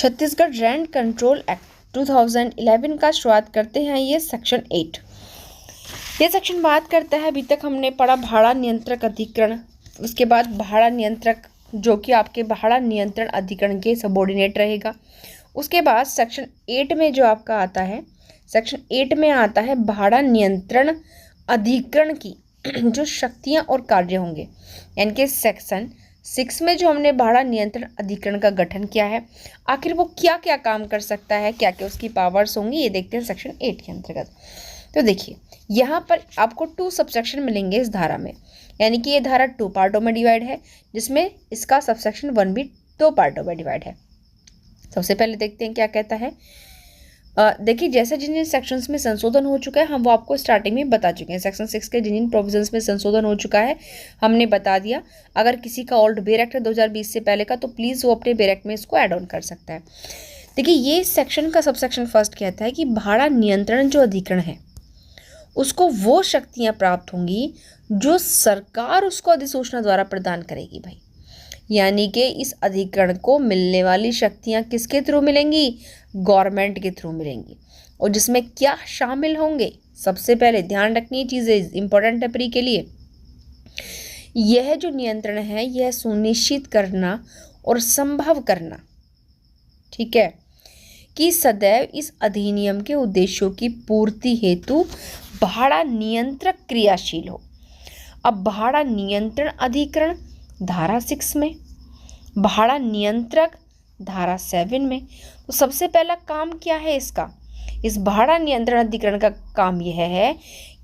Chhattisgarh rant control act 2011 का शुरुआत करते हैं ये सेक्शन 8। ये सेक्शन बात करता है, अभी तक हमने पढ़ा भाड़ा नियंत्रक अधिकरण, उसके बाद भाड़ा नियंत्रक जो कि आपके भाड़ा नियंत्रण अधिकरण के सबऑर्डिनेट रहेगा। उसके बाद सेक्शन 8 में जो आपका आता है, सेक्शन 8 में आता है भाड़ा नियंत्रण अधिकरण की जो शक्तियां और कार्य होंगे, यानी कि सेक्शन 6 में जो हमने भाड़ा नियंत्रण अधिकरण का गठन किया है, आखिर वो क्या क्या काम कर सकता है, क्या क्या उसकी पावर्स होंगी, ये देखते हैं सेक्शन 8 के अंतर्गत। तो देखिए यहाँ पर आपको 2 सबसेक्शन मिलेंगे इस धारा में, यानी कि ये धारा 2 पार्टों में डिवाइड है, जिसमें इसका सबसेक्शन 1 भी 2 पार्टों में डिवाइड है। सबसे पहले देखते हैं क्या कहता है। देखिए जैसे जिन जिन सेक्शंस में संशोधन हो चुका है हम वो आपको स्टार्टिंग में बता चुके हैं। सेक्शन 6 के जिन जिन प्रोविजंस में संशोधन हो चुका है हमने बता दिया। अगर किसी का ओल्ड बेयर एक्ट है 2020 से पहले का, तो प्लीज़ वो अपने बेयर एक्ट में इसको ऐड ऑन कर सकता है। देखिए ये सेक्शन का सबसेक्शन फर्स्ट कहता है कि भाड़ा नियंत्रण जो अधिकरण है उसको वो शक्तियाँ प्राप्त होंगी जो सरकार उसको अधिसूचना द्वारा प्रदान करेगी भाई, यानी कि इस अधिकरण को मिलने वाली शक्तियाँ किसके थ्रू मिलेंगी, गवर्नमेंट के थ्रू मिलेंगी। और जिसमें क्या शामिल होंगे, सबसे पहले ध्यान रखनी ये चीज़ें इंपॉर्टेंट है प्री के लिए। यह जो नियंत्रण है यह सुनिश्चित करना और संभव करना, ठीक है, कि सदैव इस अधिनियम के उद्देश्यों की पूर्ति हेतु भाड़ा नियंत्रक क्रियाशील हो। अब भाड़ा नियंत्रण अधिकरण धारा 6 में, भाड़ा नियंत्रक धारा 7 में। तो सबसे पहला काम क्या है इसका, इस भाड़ा नियंत्रण अधिकरण का काम यह है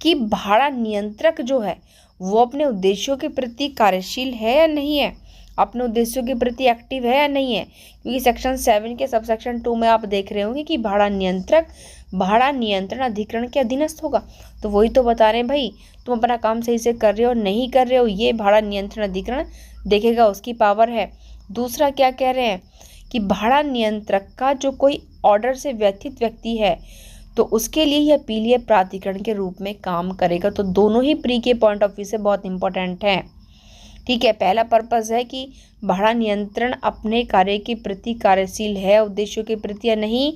कि भाड़ा नियंत्रक जो है वो अपने उद्देश्यों के प्रति कार्यशील है या नहीं है, अपने उद्देश्यों के प्रति एक्टिव है या नहीं है। क्योंकि सेक्शन 7 के सबसेक्शन 2 में आप देख रहे होंगे कि भाड़ा नियंत्रक भाड़ा नियंत्रण अधिकरण के अधीनस्थ होगा। तो वही तो बता रहे हैं भाई, तुम अपना काम सही से कर रहे हो नहीं कर रहे हो, ये भाड़ा नियंत्रण अधिकरण देखेगा, उसकी पावर है। दूसरा क्या कह रहे हैं कि भाड़ा नियंत्रक का जो कोई ऑर्डर से व्यथित व्यक्ति है तो उसके लिए यह अपीलीय प्राधिकरण के रूप में काम करेगा। तो दोनों ही प्री के पॉइंट ऑफ व्यू से बहुत इंपॉर्टेंट है, ठीक है। पहला पर्पस है कि भाड़ा नियंत्रण अपने कार्य के प्रति कार्यशील है, उद्देश्यों के प्रति या नहीं,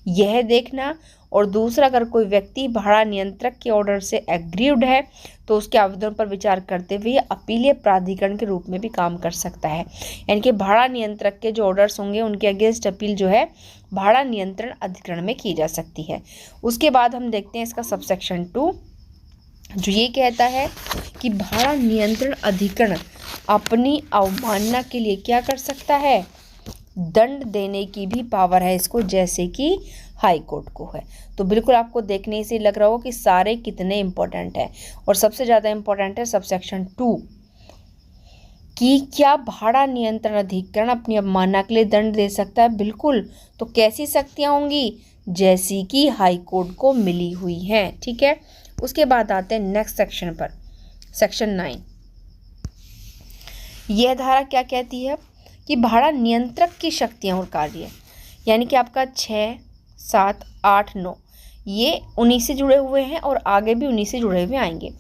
यह देखना। और दूसरा, अगर कोई व्यक्ति भाड़ा नियंत्रक के ऑर्डर से एग्रीव्ड है तो उसके आवेदन पर विचार करते हुए अपीलीय प्राधिकरण के रूप में भी काम कर सकता है। यानी कि भाड़ा नियंत्रक के जो ऑर्डर्स होंगे उनके अगेंस्ट अपील जो है भाड़ा नियंत्रण अधिकरण में की जा सकती है। उसके बाद हम देखते हैं इसका सबसेक्शन 2 जो ये कहता है कि भाड़ा नियंत्रण अधिकरण अपनी अवमानना के लिए क्या कर सकता है, दंड देने की भी पावर है इसको, जैसे कि हाई कोर्ट को है। तो बिल्कुल आपको देखने से लग रहा हो कि सारे कितने इंपॉर्टेंट है। और सबसे ज़्यादा इंपॉर्टेंट है सबसेक्शन 2 कि क्या भाड़ा नियंत्रण अधिकरण अपनी अवमानना के लिए दंड दे सकता है। बिल्कुल। तो कैसी शक्तियाँ होंगी, जैसी कि हाई कोर्ट को मिली हुई हैं, ठीक है। उसके बाद आते हैं नेक्स्ट सेक्शन पर, सेक्शन 9। यह धारा क्या कहती है कि भाड़ा नियंत्रक की शक्तियाँ और कार्य, यानी कि आपका 6, 7, 8, 9 ये उन्हीं से जुड़े हुए हैं और आगे भी उन्हीं से जुड़े हुए आएंगे।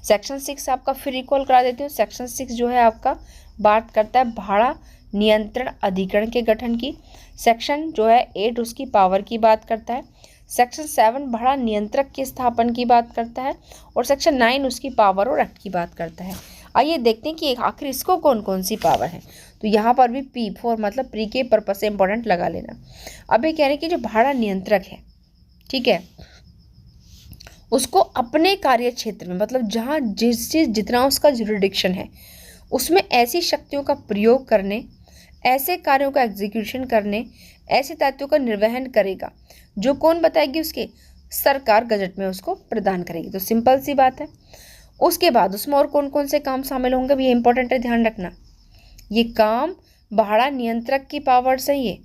सेक्शन 6 आपका फिर रिकॉल करा देती हूँ। सेक्शन 6 जो है आपका बात करता है भाड़ा नियंत्रण अधिकरण के गठन की। सेक्शन जो है 8 उसकी पावर की बात करता है। सेक्शन 7 भाड़ा नियंत्रक के स्थापन की बात करता है और सेक्शन 9 उसकी पावर और एक्ट की बात करता है। आइए देखते हैं कि आखिर इसको कौन कौन सी पावर है। तो यहाँ पर भी P4 मतलब प्री के पर्पस से इंपॉर्टेंट लगा लेना। अब ये कह रहे हैं कि जो भाड़ा नियंत्रक है, ठीक है, उसको अपने कार्य क्षेत्र में, मतलब जहाँ जितना उसका जुरिडिक्शन है उसमें ऐसी शक्तियों का प्रयोग करने, ऐसे कार्यों का एग्जीक्यूशन करने, ऐसे दायित्वों का निर्वहन करेगा जो कौन बताएगी, उसके सरकार गजट में उसको प्रदान करेगी। तो सिंपल सी बात है। उसके बाद उसमें और कौन कौन से काम शामिल होंगे, ये इंपॉर्टेंट है, ध्यान रखना। ये काम भाड़ा नियंत्रक की पावर से ही है।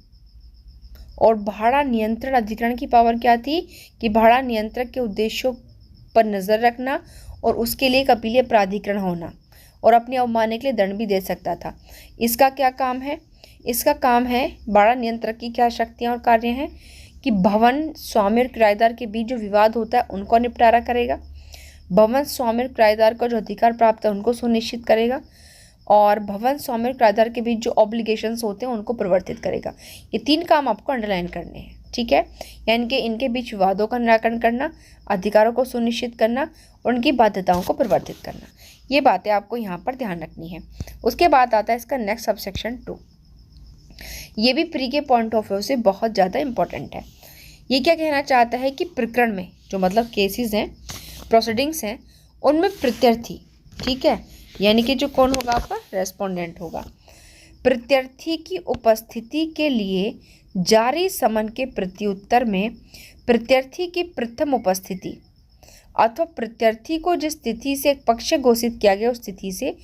और भाड़ा नियंत्रण अधिकरण की पावर क्या थी कि भाड़ा नियंत्रक के उद्देश्यों पर नज़र रखना और उसके लिए एक अपीलीय प्राधिकरण होना और अपनी अवमानना के लिए दंड भी दे सकता था। इसका क्या काम है, इसका काम है भाड़ा नियंत्रक की क्या शक्तियाँ और कार्य हैं कि भवन स्वामी और किराएदार के बीच जो विवाद होता है उनको निपटारा करेगा, भवन स्वामी और किराएदार को जो अधिकार प्राप्त है उनको सुनिश्चित करेगा, और भवन स्वामित्व कराधार के बीच जो ऑब्लिगेशंस होते हैं उनको परिवर्तित करेगा। ये 3 काम आपको अंडरलाइन करने हैं, ठीक है। यानी कि इनके बीच विवादों का निराकरण करना, अधिकारों को सुनिश्चित करना और उनकी बाध्यताओं को परिवर्तित करना, ये बातें आपको यहाँ पर ध्यान रखनी है। उसके बाद आता है इसका नेक्स्ट सबसेक्शन 2। ये भी प्री के पॉइंट ऑफ व्यू से बहुत ज़्यादा इंपॉर्टेंट है। ये क्या कहना चाहता है कि प्रकरण में जो मतलब केसेस हैं, प्रोसीडिंग्स हैं, उनमें प्रत्यर्थी, ठीक है, यानी कि जो कौन होगा आपका रेस्पोंडेंट होगा, प्रत्यर्थी की उपस्थिति के लिए जारी समन के प्रत्युत्तर में प्रत्यर्थी की प्रथम उपस्थिति अथवा प्रत्यर्थी को जिस तिथि से एक पक्ष घोषित किया गया उस तिथि से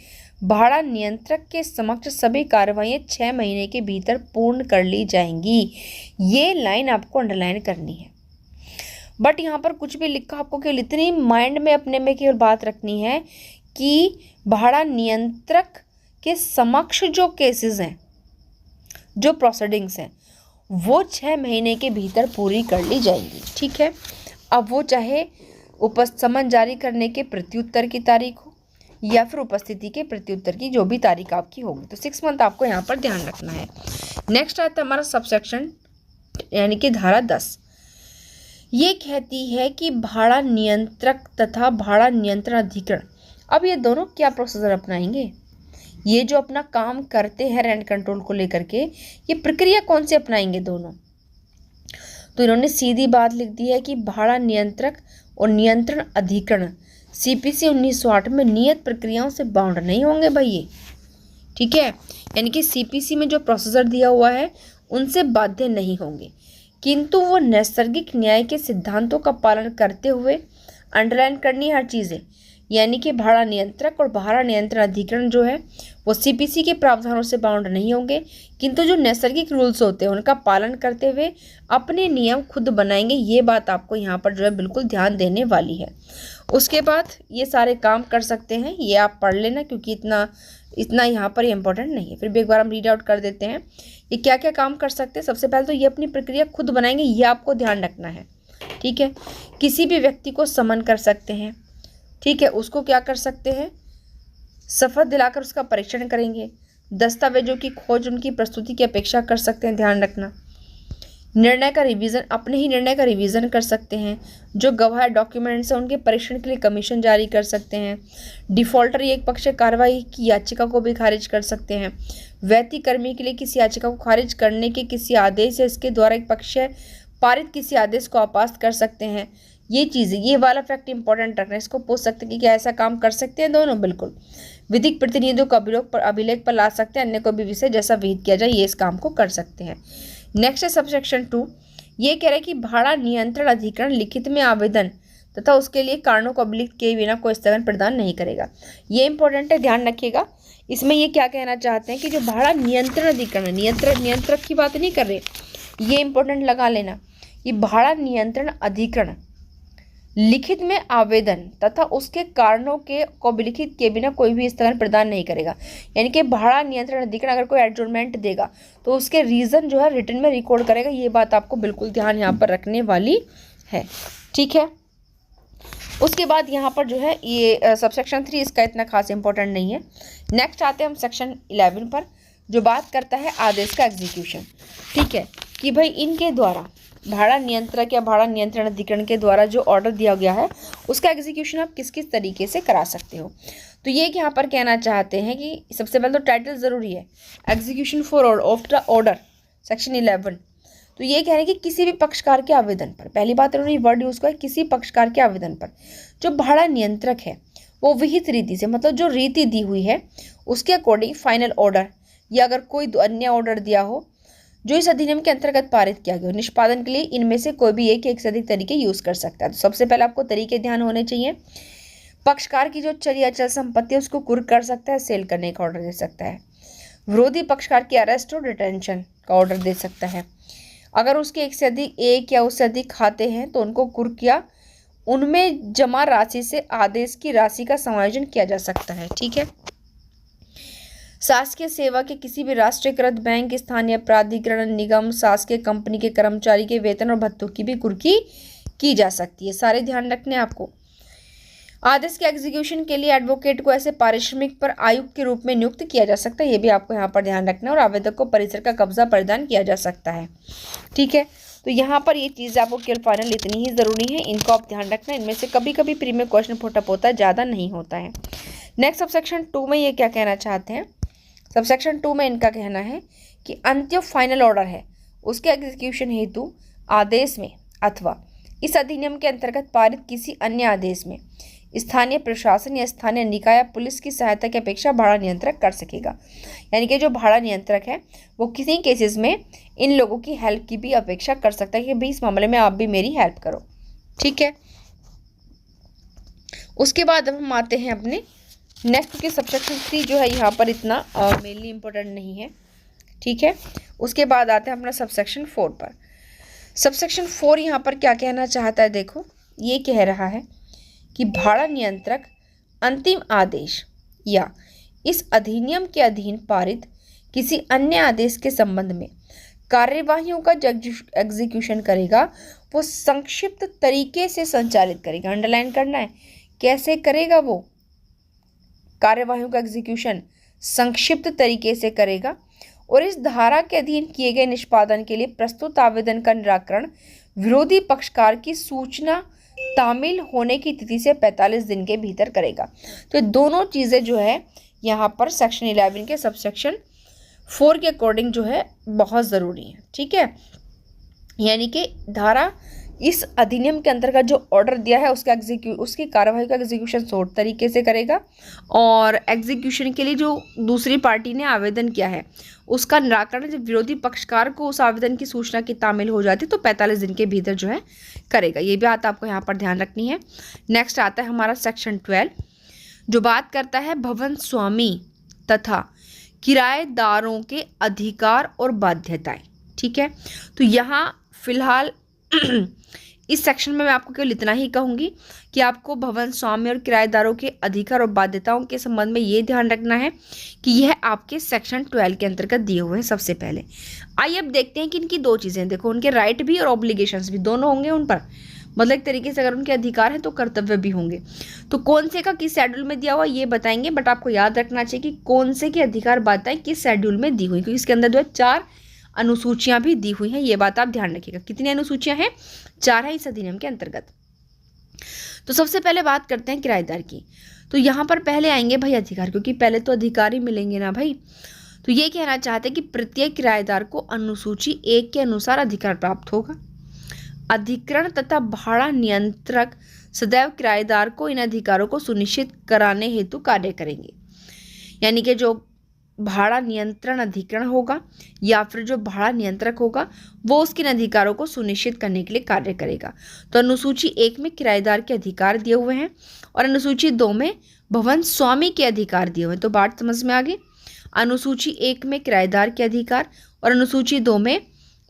भाड़ा नियंत्रक के समक्ष सभी कार्रवाइयाँ 6 महीने के भीतर पूर्ण कर ली जाएंगी। ये लाइन आपको अंडरलाइन करनी है। बट यहाँ पर कुछ भी लिखा आपको केवल इतनी माइंड में अपने में केवल बात रखनी है कि भाड़ा नियंत्रक के समक्ष जो केसेस हैं, जो प्रोसीडिंग्स हैं, वो 6 महीने के भीतर पूरी कर ली जाएंगी, ठीक है। अब वो चाहे समन जारी करने के प्रत्युत्तर की तारीख हो या फिर उपस्थिति के प्रत्युत्तर की जो भी तारीख आपकी होगी, तो 6 मंथ आपको यहाँ पर ध्यान रखना है। नेक्स्ट आता है हमारा सबसेक्शन यानी कि धारा 10। ये कहती है कि भाड़ा नियंत्रक तथा भाड़ा नियंत्रण अधिकरण, अब ये दोनों क्या प्रोसीजर अपनाएंगे, ये जो अपना काम करते हैं रेंट कंट्रोल को लेकर के, ये प्रक्रिया कौन से अपनाएंगे दोनों। तो इन्होंने सीधी बात लिख दी है कि भाड़ा नियंत्रक और नियंत्रण अधिकरण CPC 1908 में नियत प्रक्रियाओं से बाउंड नहीं होंगे भाई ये, ठीक है। यानी कि CPC में जो प्रोसीजर दिया हुआ है उनसे बाध्य नहीं होंगे, किंतु वो नैसर्गिक न्याय के सिद्धांतों का पालन करते हुए, अंडरलाइन करनी है हर चीज़ें, यानी कि भाड़ा नियंत्रक और भाड़ा नियंत्रण अधिकरण जो है वो CPC के प्रावधानों से बाउंड नहीं होंगे, किंतु जो नैसर्गिक रूल्स होते हैं उनका पालन करते हुए अपने नियम खुद बनाएंगे। ये बात आपको यहाँ पर जो है बिल्कुल ध्यान देने वाली है। उसके बाद ये सारे काम कर सकते हैं, ये आप पढ़ लेना क्योंकि इतना यहाँ पर इम्पोर्टेंट नहीं है। फिर भी एक बार हम रीड आउट कर देते हैं ये क्या क्या काम कर सकते हैं। सबसे पहले तो ये अपनी प्रक्रिया खुद बनाएंगे, ये आपको ध्यान रखना है, ठीक है। किसी भी व्यक्ति को समन कर सकते हैं, ठीक है, उसको क्या कर सकते हैं, शपथ दिलाकर उसका परीक्षण करेंगे। दस्तावेजों की खोज उनकी प्रस्तुति की अपेक्षा कर सकते हैं, ध्यान रखना। निर्णय का रिवीजन, अपने ही निर्णय का रिवीजन कर सकते हैं। जो गवाह डॉक्यूमेंट्स हैं उनके परीक्षण के लिए कमीशन जारी कर सकते हैं। डिफॉल्टर एक पक्ष कार्रवाई की याचिका को भी खारिज कर सकते हैं। वैयक्तिक कर्मी के लिए किसी याचिका को खारिज करने के किसी आदेश या इसके द्वारा एक पक्ष पारित किसी आदेश को आपास्त कर सकते हैं। ये चीज़ें, ये वाला फैक्ट इंपॉर्टेंट रखना है। इसको पूछ सकते हैं कि क्या ऐसा काम कर सकते हैं दोनों, बिल्कुल। विधिक प्रतिनिधियों को अभिलेख पर ला सकते हैं, अन्य कोई भी विषय जैसा विहित किया जाए ये इस काम को कर सकते हैं। नेक्स्ट है सबसेक्शन 2। ये कह रहा है कि भाड़ा नियंत्रण अधिकरण लिखित में आवेदन तथा उसके लिए कारणों को अभिलिखित किए बिना कोई स्थगन प्रदान नहीं करेगा। ये इंपॉर्टेंट है, ध्यान रखिएगा। इसमें ये क्या कहना चाहते हैं कि जो भाड़ा नियंत्रण अधिकरण, नियंत्रक की बात नहीं कर रहे, ये इंपॉर्टेंट लगा लेना। ये भाड़ा नियंत्रण अधिकरण लिखित में आवेदन तथा उसके कारणों के को अभिलिखित किए बिना कोई भी स्थगन प्रदान नहीं करेगा। यानी कि भाड़ा नियंत्रण अधिकरण अगर कोई एडजॉर्नमेंट देगा तो उसके रीज़न जो है रिटर्न में रिकॉर्ड करेगा। ये बात आपको बिल्कुल ध्यान यहाँ पर रखने वाली है, ठीक है। उसके बाद यहाँ पर जो है ये सबसेक्शन 3 इसका इतना खास इंपॉर्टेंट नहीं है। नेक्स्ट आते हैं हम सेक्शन 11 पर, जो बात करता है आदेश का एग्जीक्यूशन, ठीक है, कि भाई इनके द्वारा भाड़ा नियंत्रक या भाड़ा नियंत्रण अधिकरण के द्वारा जो ऑर्डर दिया गया है उसका एग्जीक्यूशन आप किस किस तरीके से करा सकते हो। तो ये यहाँ पर कहना चाहते हैं कि सबसे पहले तो टाइटल ज़रूरी है, execution for of the order, section 11। तो ये कह रहे हैं कि किसी भी पक्षकार के आवेदन पर, पहली बात उन्होंने वर्ड यूज़ किया, किसी पक्षकार के आवेदन पर जो भाड़ा नियंत्रक है वो विहित रीति से, मतलब जो रीति दी हुई है उसके अकॉर्डिंग फाइनल ऑर्डर या अगर कोई अन्य ऑर्डर दिया हो जो इस अधिनियम के अंतर्गत पारित किया गया हो, निष्पादन के लिए इनमें से कोई भी एक से अधिक तरीके यूज़ कर सकता है। तो सबसे पहले आपको तरीके ध्यान होने चाहिए। पक्षकार की जो चल या अचल संपत्ति है उसको कुर्क कर सकता है, सेल करने का ऑर्डर दे सकता है। विरोधी पक्षकार की अरेस्ट और डिटेंशन का ऑर्डर दे सकता है। अगर उसके एक या उससे अधिक खाते हैं तो उनको कुर्क या उनमें जमा राशि से आदेश की राशि का समायोजन किया जा सकता है, ठीक है। शासकीय सेवा के किसी भी राष्ट्रीयकृत बैंक, स्थानीय प्राधिकरण, निगम, शासकीय कंपनी के कर्मचारी के वेतन और भत्तों की भी कुर्की की जा सकती है। सारे ध्यान रखने आपको। आदेश के एग्जीक्यूशन के लिए एडवोकेट को ऐसे पारिश्रमिक पर आयुक्त के रूप में नियुक्त किया जा सकता है, ये भी आपको यहाँ पर ध्यान रखना है। और आवेदक को परिसर का कब्जा प्रदान किया जा सकता है। ठीक है, तो यहाँ पर ये चीज़ आपको केवल फाइनल इतनी ही ज़रूरी है, इनको आप ध्यान रखना। इनमें से कभी कभी प्री में क्वेश्चन पुटअप होता है, ज़्यादा नहीं होता है। नेक्स्ट सबसेक्शन 2 में ये क्या कहना चाहते हैं, सबसेक्शन 2 में इनका कहना है कि अंतिम फाइनल ऑर्डर है उसके एग्जीक्यूशन हेतु आदेश में अथवा इस अधिनियम के अंतर्गत पारित किसी अन्य आदेश में स्थानीय प्रशासन या स्थानीय निकाय या पुलिस की सहायता की अपेक्षा भाड़ा नियंत्रक कर सकेगा। यानी कि जो भाड़ा नियंत्रक है वो किसी केसेस में इन लोगों की हेल्प की भी अपेक्षा कर सकता है कि भाई इस मामले में आप भी मेरी हेल्प करो। ठीक है, उसके बाद अब हम आते हैं अपने नेक्स्ट के सबसेक्शन 3 जो है यहाँ पर इतना मेनली इम्पोर्टेंट नहीं है। ठीक है, उसके बाद आते हैं अपना सबसेक्शन 4 पर। सबसेक्शन 4 यहाँ पर क्या कहना चाहता है, देखो ये कह रहा है कि भाड़ा नियंत्रक अंतिम आदेश या इस अधिनियम के अधीन पारित किसी अन्य आदेश के संबंध में कार्यवाहियों का जो एग्जीक्यूशन करेगा वो संक्षिप्त तरीके से संचालित करेगा। अंडरलाइन करना है, कैसे करेगा वो कार्यवाहियों का एग्जीक्यूशन संक्षिप्त तरीके से करेगा। और इस धारा के अधीन किए गए निष्पादन के लिए प्रस्तुत आवेदन का निराकरण विरोधी पक्षकार की सूचना तामील होने की तिथि से 45 दिन के भीतर करेगा। तो दोनों चीज़ें जो है यहाँ पर सेक्शन 11 के सबसेक्शन 4 के अकॉर्डिंग जो है बहुत ज़रूरी है। ठीक है, यानी कि धारा इस अधिनियम के अंतर्गत जो ऑर्डर दिया है उसकी कार्यवाही का एग्जीक्यूशन शॉर्ट तरीके से करेगा और एग्जीक्यूशन के लिए जो दूसरी पार्टी ने आवेदन किया है उसका निराकरण जब विरोधी पक्षकार को उस आवेदन की सूचना की तामील हो जाती है तो 45 दिन के भीतर जो है करेगा। ये बात आपको यहाँ पर ध्यान रखनी है। नेक्स्ट आता है हमारा सेक्शन 12 जो बात करता है भवन स्वामी तथा किराएदारों के अधिकार और बाध्यताएं। ठीक है, तो यहाँ फिलहाल इस सेक्शन में मैं आपको केवल इतना ही कहूँगी कि आपको भवन स्वामी और किराएदारों के अधिकार और बाध्यताओं के संबंध में ये ध्यान रखना है कि यह आपके सेक्शन 12 के अंतर्गत दिए हुए हैं। सबसे पहले आइए अब देखते हैं कि इनकी दो चीज़ें, देखो उनके राइट भी और ऑब्लिगेशंस भी दोनों होंगे उन पर, मतलब एक तरीके से अगर उनके अधिकार हैं तो कर्तव्य भी होंगे। तो कौन से का किस शेड्यूल में दिया हुआ ये बताएंगे, बट आपको याद रखना चाहिए कि कौन से के अधिकार बाध्यताएं किस शेड्यूल में दी हुई, क्योंकि इसके अंदर जो है 4 अनुसूचियां भी दी हुई हैं। ये बात आप ध्यान रखिएगा। कितनी अनुसूचियां हैं? 4 हैं इस अधिनियम के अंतर्गत। तो सबसे पहले बात करते हैं किराएदार की। तो यहाँ पर पहले आएंगे भाई अधिकार, क्योंकि पहले तो अधिकार ही मिलेंगे ना भाई। तो ये कहना चाहते हैं कि प्रत्येक किराएदार को अनुसूची 1 के अनुसार अधिकार प्राप्त होगा। अधिग्रहण तथा भाड़ा नियंत्रक सदैव किराएदार को इन अधिकारों को सुनिश्चित कराने हेतु कार्य करेंगे। यानी कि जो भाड़ा नियंत्रण अधिकरण होगा या फिर जो भाड़ा नियंत्रक होगा वो उसके अधिकारों को सुनिश्चित करने के लिए कार्य करेगा। तो अनुसूची 1 में किराएदार के अधिकार दिए हुए हैं और अनुसूची 2 में भवन स्वामी के अधिकार दिए हुए हैं। तो बात समझ में आ गई। अनुसूची 1 में किराएदार के अधिकार और अनुसूची 2 में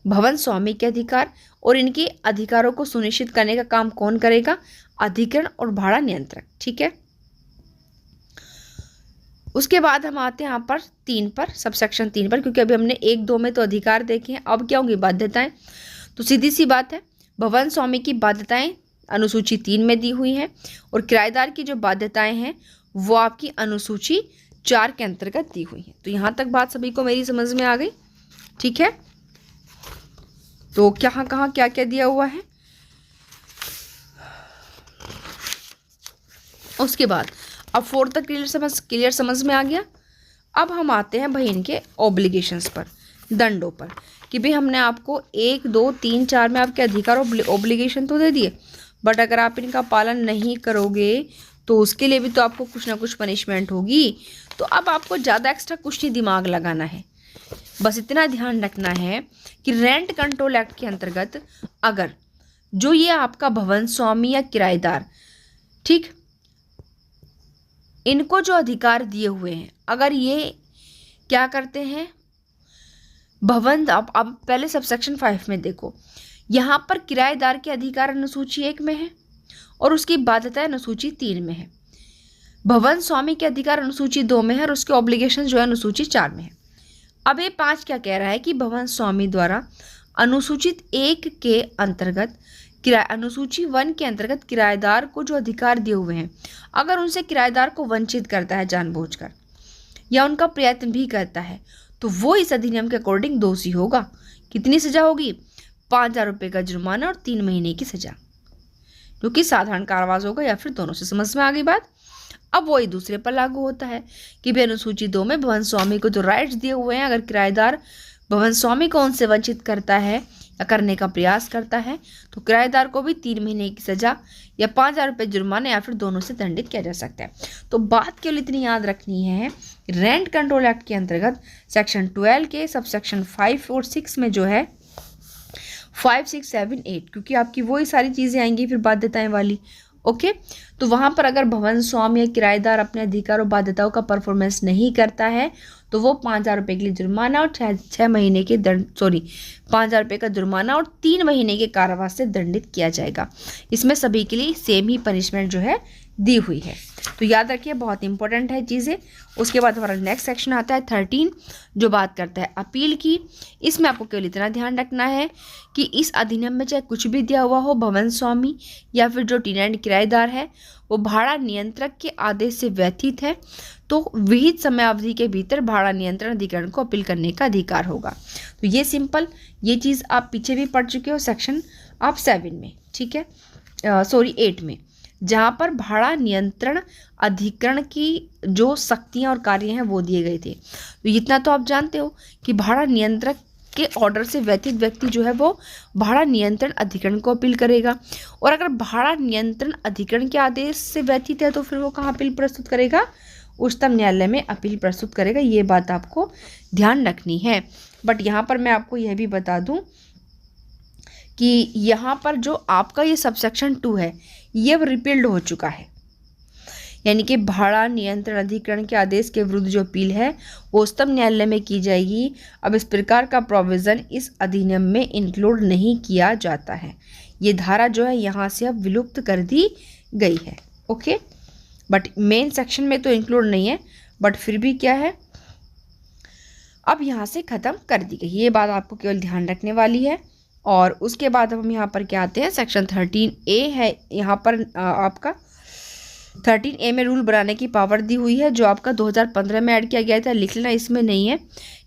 भवन स्वामी के अधिकार, और इनके अधिकारों को सुनिश्चित करने का काम कौन करेगा? अधिग्रहण और भाड़ा नियंत्रक। ठीक है, उसके बाद हम आते हैं यहाँ पर 3 पर, सबसेक्शन 3 पर, क्योंकि अभी हमने 1, 2 में तो अधिकार देखे हैं। अब क्या होंगी? बाध्यताएं। तो सीधी सी बात है, भवन स्वामी की बाध्यताएं अनुसूची 3 में दी हुई हैं और किराएदार की जो बाध्यताएं हैं वो आपकी अनुसूची 4 के अंतर्गत दी हुई हैं। तो यहाँ तक बात सभी को मेरी समझ में आ गई। ठीक है, तो कहाँ क्या क्या दिया हुआ है। उसके बाद अब 4 तक क्लियर समझ में आ गया। अब हम आते हैं भाई इनके ऑब्लिगेशंस पर, दंडों पर, कि भाई हमने आपको 1, 2, 3, 4 में आपके अधिकार ऑब्लिगेशन तो दे दिए, बट अगर आप इनका पालन नहीं करोगे तो उसके लिए भी तो आपको कुछ ना कुछ पनिशमेंट होगी। तो अब आपको ज़्यादा एक्स्ट्रा कुछ नहीं दिमाग लगाना है, बस इतना ध्यान रखना है कि रेंट कंट्रोल एक्ट के अंतर्गत अगर जो ये आपका भवन स्वामी या किराएदार, ठीक, इनको जो अधिकार दिए हुए हैं, अगर ये क्या करते हैं भवन, अब पहले सबसेक्शन 5 में देखो, यहाँ पर किराएदार के अधिकार अनुसूची 1 में है और उसकी बाध्यता अनुसूची 3 में है। भवन स्वामी के अधिकार अनुसूची 2 में है और उसके ऑब्लिगेशन जो है अनुसूची 4 में है। अब ये 5 क्या कह रहा है कि भवन स्वामी द्वारा अनुसूचित 1 के अंतर्गत अनुसूची 1 के अंतर्गत किराएदार को जो अधिकार दिए हुए हैं, अगर उनसे किराएदार को वंचित करता है जानबूझकर या उनका प्रयत्न भी करता है, तो वो इस अधिनियम के अकॉर्डिंग दोषी होगा। कितनी सजा होगी? 5,000 रुपये का जुर्माना और 3 महीने की सजा, जो कि साधारण कारावास होगा या फिर दोनों से। समझ में आ गई बात? अब वही दूसरे पर लागू होता है कि भाई अनुसूची 2 में भवन स्वामी को जो राइट्स दिए हुए हैं, अगर किराएदार भवन स्वामी को उनसे वंचित करता है या करने का प्रयास करता है, तो किराएदार को भी 3 महीने की सजा या 5,000 रुपये जुर्माना या फिर दोनों से दंडित किया जा सकता है। तो बात केवल इतनी याद रखनी है, रेंट कंट्रोल एक्ट के अंतर्गत सेक्शन 12 के सब सेक्शन 5 और 6 में जो है 5, 6, 7, 8, क्योंकि आपकी वही सारी चीज़ें आएंगी फिर बाध्यताएं वाली। ओके, तो वहाँ पर अगर भवन स्वामी या किराएदार अपने अधिकार और बाध्यताओं का परफॉर्मेंस नहीं करता है, तो वो 5,000 रुपये के लिए जुर्माना और 6 महीने के 5,000 रुपये का जुर्माना और 3 महीने के कारावास से दंडित किया जाएगा। इसमें सभी के लिए सेम ही पनिशमेंट जो है दी हुई है। तो याद रखिए, बहुत इंपॉर्टेंट है चीज़ें। उसके बाद हमारा नेक्स्ट सेक्शन आता है 13, जो बात करता है अपील की। इसमें आपको केवल इतना ध्यान रखना है कि इस अधिनियम में चाहे कुछ भी दिया हुआ हो, भवन स्वामी या फिर जो टेनेंट किराएदार है वो भाड़ा नियंत्रक के आदेश से व्यथित है, तो विहित समय अवधि के भीतर भाड़ा नियंत्रण अधिकरण को अपील करने का अधिकार होगा। तो ये सिंपल, ये चीज़ आप पीछे भी पढ़ चुके हो सेक्शन आप 7 में, ठीक है, 8 में, जहाँ पर भाड़ा नियंत्रण अधिकरण की जो शक्तियाँ और कार्य हैं वो दिए गए थे। तो इतना तो आप जानते हो कि भाड़ा नियंत्रक के ऑर्डर से व्यथित व्यक्ति जो है वो भाड़ा नियंत्रण अधिकरण को अपील करेगा, और अगर भाड़ा नियंत्रण अधिकरण के आदेश से व्यथित है तो फिर वो कहाँ अपील प्रस्तुत करेगा? उच्चतम न्यायालय में अपील प्रस्तुत करेगा। ये बात आपको ध्यान रखनी है। बट यहाँ पर मैं आपको यह भी बता दूँ कि यहाँ पर जो आपका ये सबसेक्शन 2 है ये अब रिपील्ड हो चुका है, यानी कि भाड़ा नियंत्रण अधिकरण के आदेश के विरुद्ध जो अपील है वो उच्चतम न्यायालय में की जाएगी। अब इस प्रकार का प्रोविज़न इस अधिनियम में इंक्लूड नहीं किया जाता है। ये धारा जो है यहाँ से अब विलुप्त कर दी गई है। ओके, बट मेन सेक्शन में तो इंक्लूड नहीं है, बट फिर भी क्या है, अब यहाँ से ख़त्म कर दी गई। ये बात आपको केवल ध्यान रखने वाली है। और उसके बाद अब हम यहाँ पर क्या आते हैं, सेक्शन 13A है। यहाँ पर आपका 13A में रूल बनाने की पावर दी हुई है, जो आपका 2015 में ऐड किया गया था। लिख लेना, इसमें नहीं है,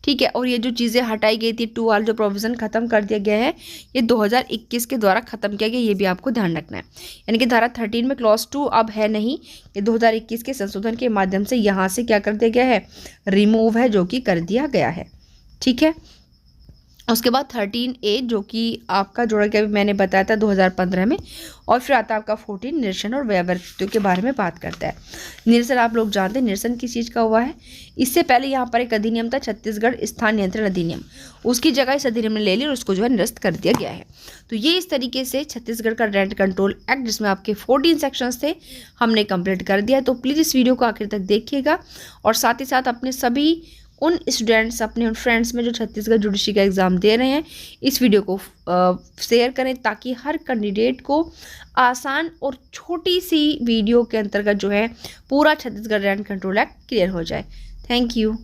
ठीक है। और ये जो चीज़ें हटाई गई थी 2 वाला जो प्रोविज़न ख़त्म कर दिया गया है, ये 2021 के द्वारा ख़त्म किया गया, ये भी आपको ध्यान रखना है। यानी कि धारा 13 में क्लॉज 2 अब है नहीं, ये 2021 के संशोधन के माध्यम से यहाँ से क्या कर दिया गया है, रिमूव है, जो कि कर दिया गया है, ठीक है। उसके बाद 13A जो कि आपका जोड़ा गया, मैंने बताया था 2015 में। और फिर आता है आपका 14 निरसन और व्यवहारिकताओं के बारे में बात करता है। निरसन आप लोग जानते हैं निरसन किस चीज़ का हुआ है। इससे पहले यहाँ पर एक अधिनियम था, छत्तीसगढ़ स्थान नियंत्रण अधिनियम, उसकी जगह इस अधिनियम ने ले ली और उसको जो है निरस्त कर दिया गया है। तो ये इस तरीके से छत्तीसगढ़ का रेंट कंट्रोल एक्ट, जिसमें आपके 14 सेक्शंस थे, हमने कंप्लीट कर दिया। तो प्लीज़ इस वीडियो को आखिर तक देखिएगा और साथ ही साथ अपने सभी उन स्टूडेंट्स, अपने उन फ्रेंड्स में जो छत्तीसगढ़ जुडिशरी का एग्ज़ाम दे रहे हैं, इस वीडियो को शेयर करें ताकि हर कैंडिडेट को आसान और छोटी सी वीडियो के अंतर्गत जो है पूरा Chhattisgarh rent control act clear हो जाए। Thank you.